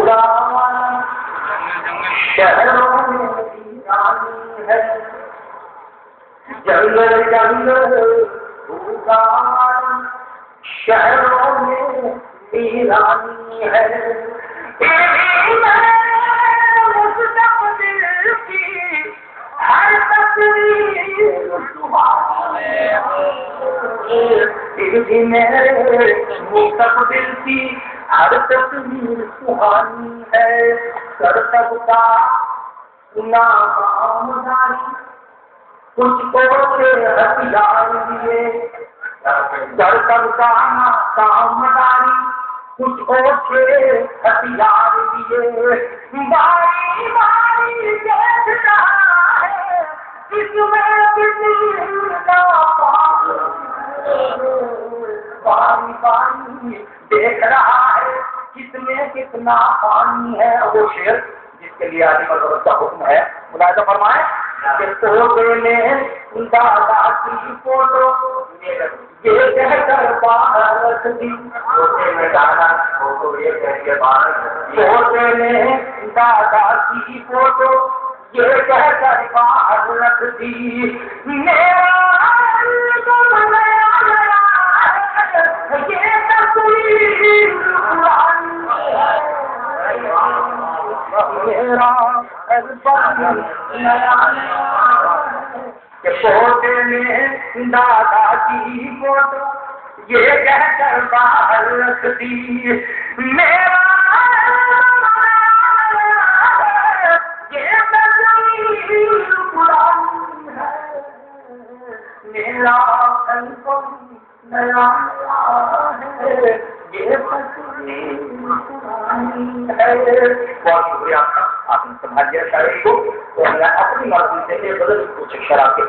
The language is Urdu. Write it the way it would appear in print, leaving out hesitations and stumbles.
پورا شہروں میں ویرانی ہے، جنگل جنگل پورا شہروں میں ویرانی ہے۔ مستقبل کی ہر تصویر مستقبل کی ہر تصویر سہانی ہے، کرتب کا نام داری کچھ کو سے ہتھیار لیے، کرتب کا نام داری کچھ اور سے ہتھیار لیے، باری باری دیکھ رہا ہے اس میں کتنی باری باری دیکھ رہا ہے کس میں کتنا پانی ہے۔ وہ شعر جس کے لیے علی مذہب کا حکم ہے، ملاحظہ فرمائیں کہ توبے میں دادا کی فوٹو یہ کہہ کر باہر رکھ دی، توبے میں دادا کی فوٹو یہ کہہ کے باہر، توبے میں دادا کی فوٹو یہ کہہ کر باہر رکھ دی، میرا یہ تصویر پرانی میرا کہ پوتے میں دادا کی فوٹو یہ کہہ کر باہر رکھ دی، میرا یہ تصویر پرانی ہے، میرا نیا ہے، یہ تصویر پرانی ہے۔ بہت شکریہ آپ کا، آپ نے سمجھ لیا شاعری کو، تو ہمیں اپنی مرضی سے بدل کچھ شرح کے